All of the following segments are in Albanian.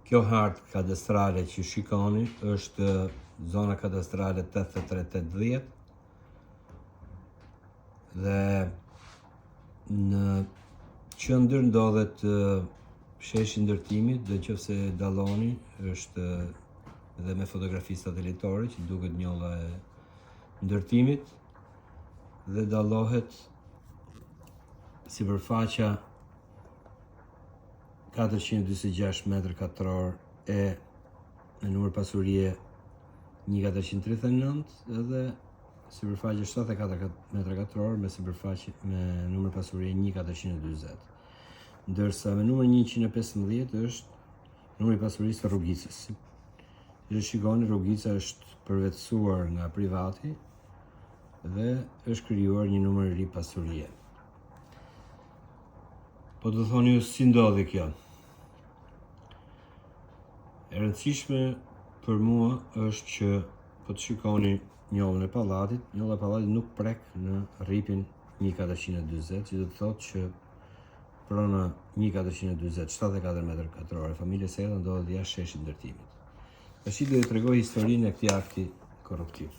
Kjo hartë kadastrale që shikoni është zona kadastrale 8380 dhe në qendër ndodhet sheshi ndërtimit dhe nëse dalloni është dhe me fotografi satelitore që duket njolla e ndërtimit dhe dallohet sipërfaqja 446 m2 e në numër pasurie 1439 edhe sipërfaqe 74 m2 me sipërfaqe me numër pasurie 1440. Ndërsa me numër 115 është numri i pasurisë së rrugicës. Ju shikoni, rrugica është përvetësuar nga privati dhe është krijuar një numër i ri pasurie. Po të thoni ju si ndodhi kjo? E rëndësishme për mua është që po të shikoni njollën e pallatit, njolla e pallatit nuk prek në rripin 1440, që do të thotë që prona 1440, 74 m2, familje Seta ndodhet jashtë sheshit ndërtimit. Tash do t'ju tregoj historinë e këtij akti korruptiv.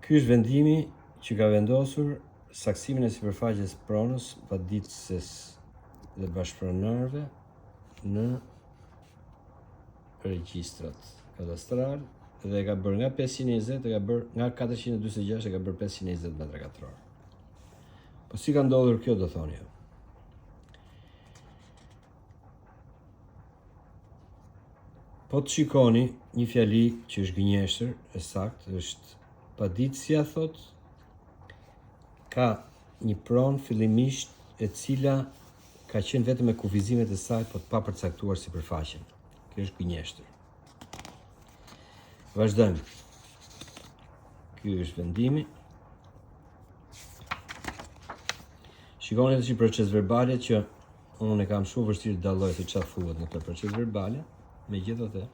Ky është vendimi që ka vendosur saksimin e sipërfaqes pronës paditëses dhe bashkëpronarëve në regjistrat kadastral dhe ka bërë nga 520 e ka bërë nga 446 e ka bërë 520 m2. Po si ka ndodhur kjo, do thoni ju? Po të shikoni një fjali që është gënjeshtër, e saktë, është paditësja, thot, ka një pronë fillimisht e cila ka qenë vetëm me kufizimet e saj, po të papërcaktuar sipërfaqen. Kjo është gënjeshtër. Vazhdojmë. Ky është vendimi. Shikoni tash proces verbale që unë e kam shumë vështirë të dalloj se çfarë thuhet në këtë proces verbale, megjithatë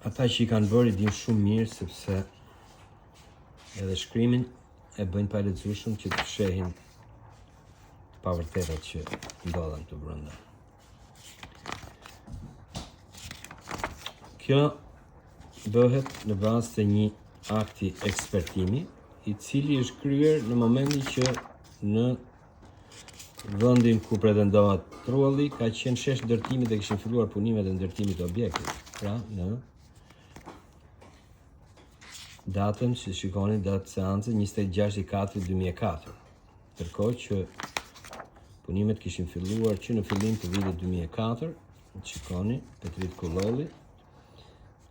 ata që i kanë bërë din shumë mirë sepse edhe shkrimin e bëjnë pa lezetshëm që të fshehin pavërtetat që ndodhen këtu brenda. Kjo bëhet në bazë të një akti ekspertimi, i cili është kryer në momentin që në vendin ku pretendohet trulli ka qenë shesh ndërtimit dhe kishin filluar punimet e ndërtimit të objektit. Pra në datën që shikoni, datë seance 26/4/2004, ndërkohë që punimet kishin filluar që në fillim të vitit 2004, shikoni Petrit Kullolli,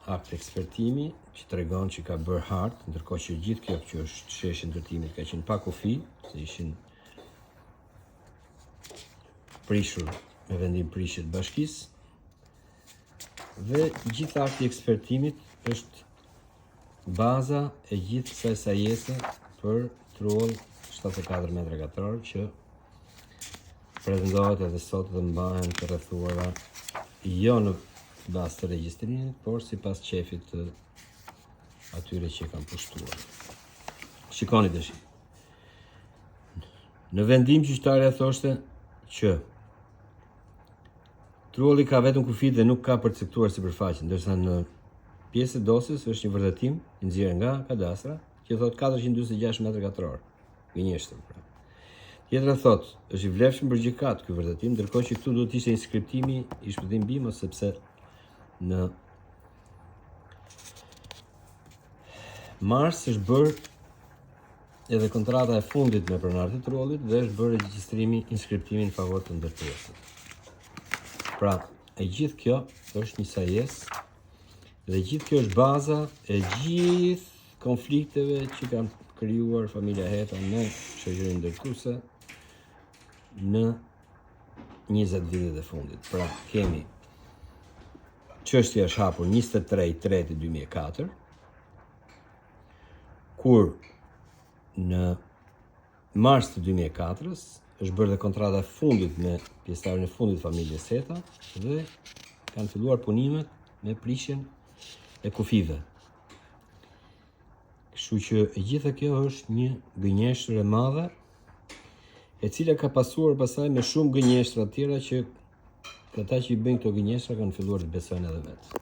akt ekspertimi që tregon që ka bërë hartë, ndërkohë që gjithë kjo që është sheshi ndërtimit ka qenë pa kufi, se ishin prishur me vendim prishje të bashkisë, dhe gjithë akti ekspertimit është baza e gjithë kësaj sajese për trull 74 m2 që pretendohet edhe sot dhe mbahen të rrethuara jo në bazë të regjistrimit, por sipas qefit të atyre që kanë pushtuar. Shikoni tash. Në vendim gjyqtarja thoshte që trulli ka vetëm kufi dhe nuk ka përcaktuar sipërfaqen, ndërsa në pjesë e dosjes është një vërtetim i nxjerrë nga kadastra që thot 446 m2. Gënjeshtër pra. Tjetra thot, është i vlefshëm për gjykat ky vërtetim, ndërkohë që këtu duhet të ishte inskriptimi i shpëtim bimës, sepse në mars është bërë edhe kontrata e fundit me pronarët e trullit dhe është bërë regjistrimi, inskriptimi në favor të ndërtuesit. Pra, e gjithë kjo është një sajesë dhe gjithë kjo është baza e gjithë konflikteve që kanë krijuar familja Heta me shoqërinë ndërtuese në 20 vitet e fundit. Pra, kemi çështja është hapur 23/3/2004, kur në mars të 2004-s është bërë dhe kontrata e fundit me pjesëtarin e fundit familjes Seta dhe kanë filluar punimet me prishjen e kufive. Kështu që e gjitha kjo është një gënjeshtër e madhe, e cila ka pasuar pastaj me shumë gënjeshtra të tjera që ata që i bëjnë këto gënjeshtra kanë filluar të besojnë edhe vetë.